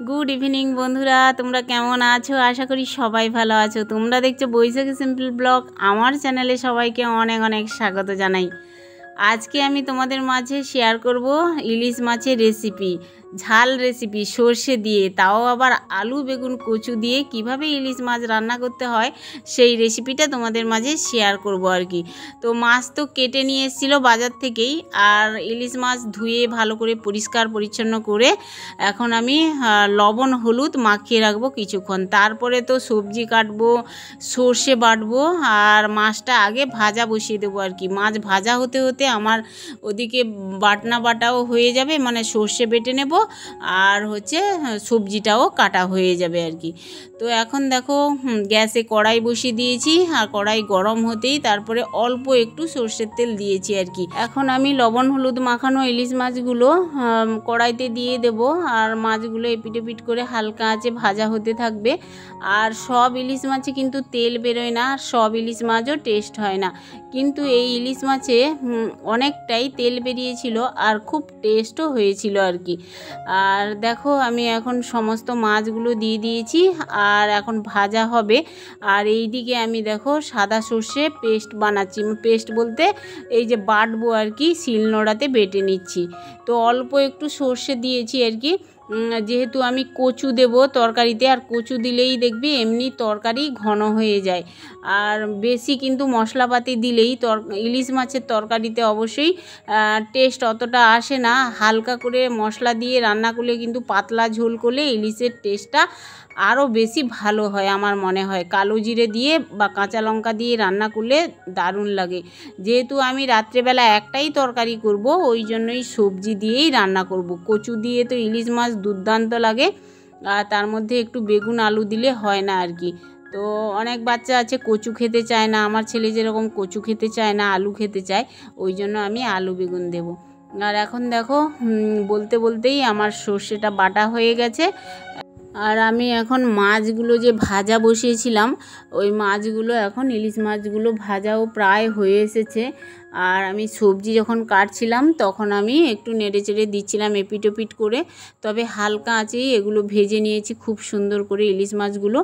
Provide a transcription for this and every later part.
Good evening বন্ধুরা, তোমরা কেমন আছো? আশা করি সবাই ভালো আছো। তোমরা দেখছো বৈশাখী সিম্পল ব্লগ। আমার চ্যানেলে সবাইকে অনেক অনেক স্বাগত জানাই। আজকে আমি তোমাদের মাঝে শেয়ার করব ইলিশ মাছের রেসিপি, ঝাল রেসিপি সর্ষে দিয়ে, তাও আবার আলু বেগুন কচু দিয়ে কিভাবে ইলিশ মাছ রান্না করতে হয় সেই রেসিপিটা তোমাদের মাঝে শেয়ার করব আর কি। তো মাছ তো কেটে নিয়ে এসেছিলো বাজার থেকেই, আর ইলিশ মাছ ধুয়ে ভালো করে পরিষ্কার পরিচ্ছন্ন করে এখন আমি লবণ হলুদ মাখিয়ে রাখবো কিছুক্ষণ। তারপরে তো সবজি কাটবো, সর্ষে বাটবো, আর মাছটা আগে ভাজা বসিয়ে দেবো আর কি। মাছ ভাজা হতে হতে আমার ওদিকে বাটাও হয়ে যাবে, মানে সর্ষে বেটে নেব, আর সবজিটাও কাটা হয়ে যাবে আর কি। তো এখন দেখো গ্যাসে কড়াই বসিয়ে দিয়েছি, আর কড়াই গরম হতেই তারপরে অল্প একটু সর্ষের তেল দিয়েছি আর কি। এখন আমি লবণ হলুদ মাখানো ইলিশ মাছগুলো কড়াইতে দিয়ে দেব, আর মাছগুলো এপিট ওপিট করে হালকা আঁচে ভাজা হতে থাকবে। আর সব ইলিশ মাছে কিন্তু তেল বেরোয় না, সব ইলিশ মাছও টেস্ট হয় না, কিন্তু এই ইলিশ মাছে অনেকটাই তেল বেরিয়েছিল আর খুব টেস্টও হয়েছিল আর কি। আর দেখো আমি এখন সমস্ত মাছগুলো দিয়ে দিয়েছি, আর এখন ভাজা হবে। আর এই দিকে আমি দেখো সাদা সর্ষে পেস্ট বানাচ্ছি, পেস্ট বলতে এই যে বাটবো আর কি, শিলনোড়াতে বেটে নিচ্ছি। তো অল্প একটু সর্ষে দিয়েছি আর কি, যেহেতু আমি কচু দেব তরকারিতে, আর কচু দিলেই দেখবি এমনি তরকারি ঘন হয়ে যায়। আর বেশি কিন্তু মশলাপাতি দিলেই ইলিশ মাছের তরকারিতে অবশ্যই টেস্ট অতটা আসে না। হালকা করে মশলা দিয়ে রান্না করলে, কিন্তু পাতলা ঝোল করলে ইলিশের টেস্টটা আরও বেশি ভালো হয় আমার মনে হয়। কালো জিরে দিয়ে বা কাঁচা লঙ্কা দিয়ে রান্না করলে দারুণ লাগে। যেহেতু আমি রাত্রেবেলা একটাই তরকারি করব, ওই জন্যই সবজি দিয়েই রান্না করব। কচু দিয়ে তো ইলিশ মাছ দুর্দান্ত লাগে, আর তার মধ্যে একটু বেগুন আলু দিলে হয় না আর কি। তো অনেক বাচ্চা আছে কচু খেতে চায় না, আমার ছেলে যেরকম কচু খেতে চায় না, আলু খেতে চায়, ওই জন্য আমি আলু বেগুন দেব। আর এখন দেখো বলতে বলতেই আমার সর্ষেটা বাটা হয়ে গেছে। আর আমি এখন মাছগুলো যে ভাজা বসিয়েছিলাম, ওই মাছগুলো এখন ইলিশ মাছগুলো ভাজাও প্রায় হয়ে এসেছে। আর আমি সবজি যখন কাটছিলাম তখন আমি একটু নেড়ে চেড়ে দিচ্ছিলাম এপিট ওপিট করে, তবে হালকা আঁচেই এগুলো ভেজে নিয়েছি খুব সুন্দর করে ইলিশ মাছগুলো।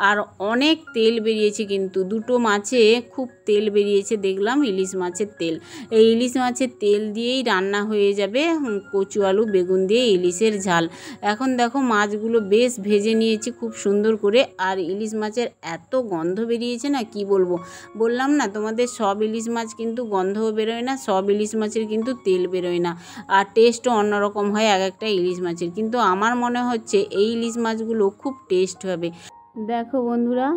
আর অনেক তেল বেরিয়েছে, কিন্তু দুটো মাছে খুব তেল বেরিয়েছে দেখলাম, ইলিশ মাছের তেল। এই ইলিশ মাছের তেল দিয়েই রান্না হয়ে যাবে কচু আলু বেগুন দিয়ে ইলিশের ঝাল। এখন দেখো মাছগুলো বেশ ভেজে নিয়েছি খুব সুন্দর করে, আর ইলিশ মাছের এত গন্ধ বেরিয়েছে না, কি বলবো। বললাম না তোমাদের, সব ইলিশ মাছ কিন্তু গন্ধও বেরোয় না, সব ইলিশ মাছের কিন্তু তেল বেরোয় না, আর টেস্টও অন্যরকম হয় এক একটা ইলিশ মাছের। কিন্তু আমার মনে হচ্ছে এই ইলিশ মাছগুলো খুব টেস্ট হবে। দেখো বন্ধুরা,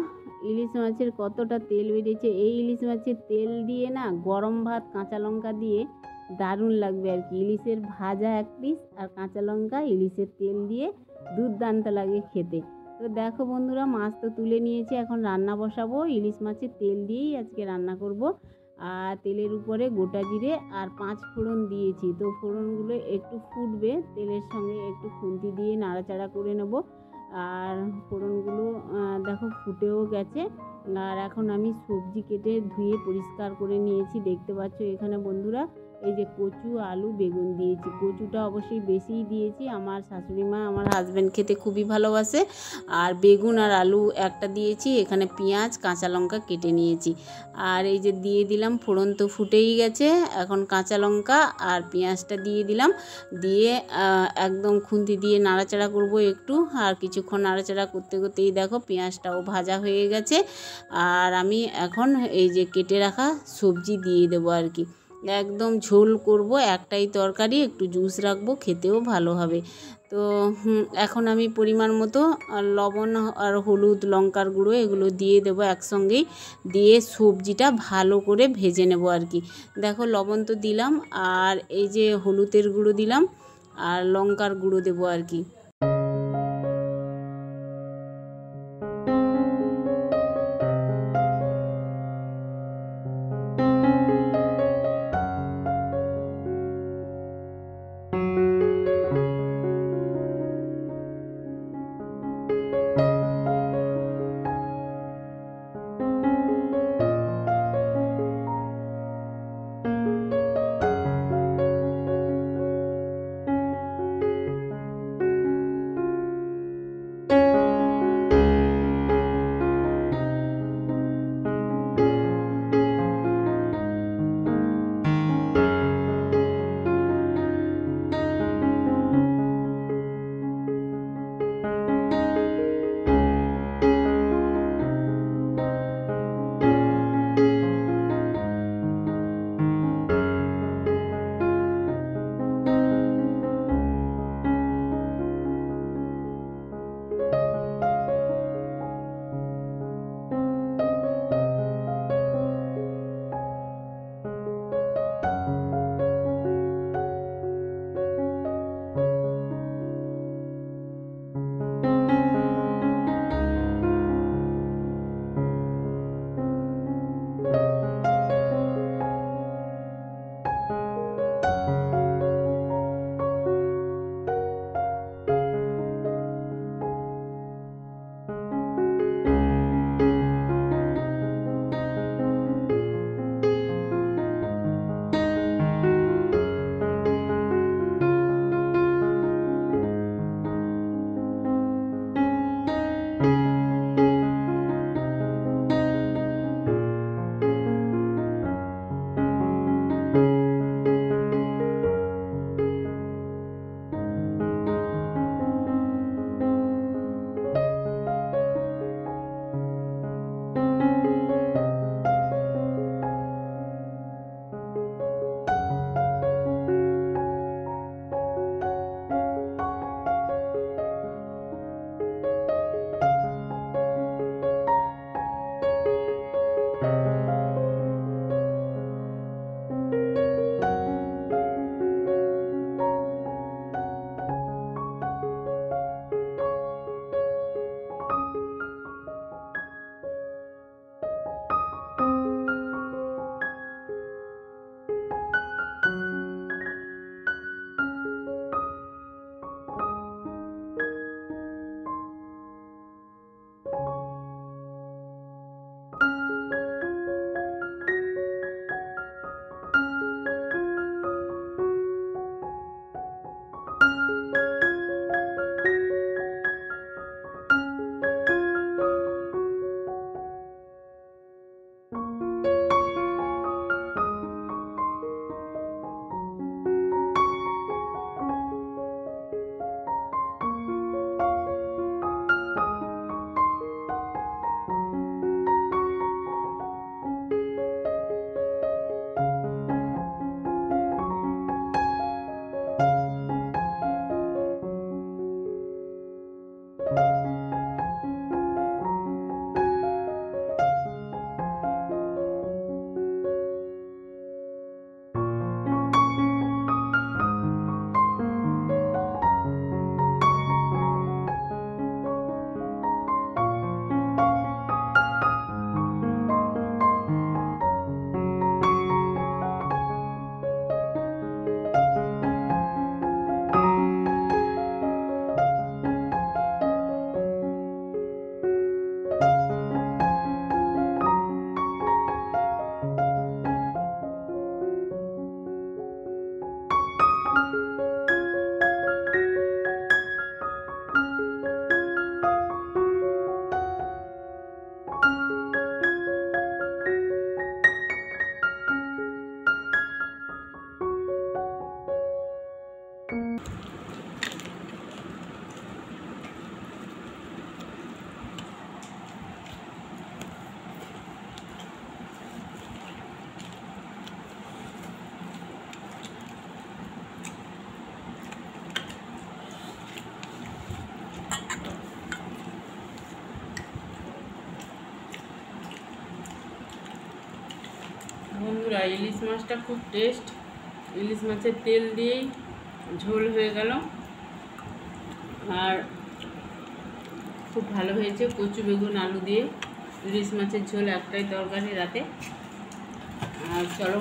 ইলিশ মাছের কতটা তেল বেরিয়েছে। এই ইলিশ মাছের তেল দিয়ে না গরম ভাত কাঁচা লঙ্কা দিয়ে দারুণ লাগবে আর কি। ইলিশের ভাজা এক পিস আর কাঁচা লঙ্কা ইলিশের তেল দিয়ে দুর্দান্ত লাগে খেতে। তো দেখো বন্ধুরা, মাছ তো তুলে নিয়েছি, এখন রান্না বসাবো। ইলিশ মাছের তেল দিয়েই আজকে রান্না করব। আর তেলের উপরে গোটা জিরে আর 5 ফোড়ন দিয়েছি। তো ফোড়নগুলো একটু ফুটবে, তেলের সঙ্গে একটু খুন্তি দিয়ে নাড়াচাড়া করে নেব। আর ফোড়নগুলো দেখো ফুটেও গেছে। আর এখন আমি সবজি কেটে ধুয়ে পরিষ্কার করে নিয়েছি, দেখতে পাচ্ছ এখানে বন্ধুরা। এই যে কচু আলু বেগুন দিয়েছি, কচুটা অবশ্যই বেশিই দিয়েছি, আমার শাশুড়ি মা আমার হাজব্যান্ড খেতে খুবই ভালোবাসে। আর বেগুন আর আলু একটা দিয়েছি, এখানে পেঁয়াজ কাঁচা লঙ্কা কেটে নিয়েছি। আর এই যে দিয়ে দিলাম, ফোড়ন তো ফুটেই গেছে, এখন কাঁচা লঙ্কা আর পেঁয়াজটা দিয়ে দিলাম, দিয়ে একদম খুন্তি দিয়ে নাড়াচাড়া করব একটু। আর কিছুক্ষণ নাড়াচাড়া করতে করতেই দেখো পেঁয়াজটাও ভাজা হয়ে গেছে। আর আমি এখন এই যে কেটে রাখা সবজি দিয়ে দেবো আর কি। একদম ঝোল করব, একটাই তরকারি, একটু জুস রাখবো, খেতেও ভালো হবে। তো এখন আমি পরিমাণ মতো লবণ আর হলুদ লঙ্কার গুঁড়ো এগুলো দিয়ে দেবো একসঙ্গেই, দিয়ে সবজিটা ভালো করে ভেজে নেব আর কি। দেখো লবণ তো দিলাম, আর এই যে হলুদের গুঁড়ো দিলাম, আর লঙ্কার গুঁড়ো দেবো আর কি। বন্ধুরা, ইলিশ মাছটা খুব টেস্ট। ইলিশ মাছের তেল দিয়েই ঝোল হয়ে গেল, আর খুব ভালো হয়েছে। কচু বেগুন আলু দিয়ে ইলিশ মাছের ঝোল, একটাই তরকারি রাতে। আর চলো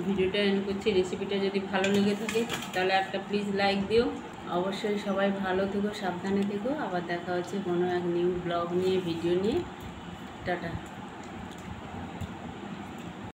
ভিডিওটা এন্ড করছি। রেসিপিটা যদি ভালো লেগে থাকে তাহলে একটা প্লিজ লাইক দিও। অবশ্যই সবাই ভালো থেকো, সাবধানে থেকো। আবার দেখা হচ্ছে কোনো এক নিউ ব্লগ নিয়ে, ভিডিও নিয়ে। টাটা।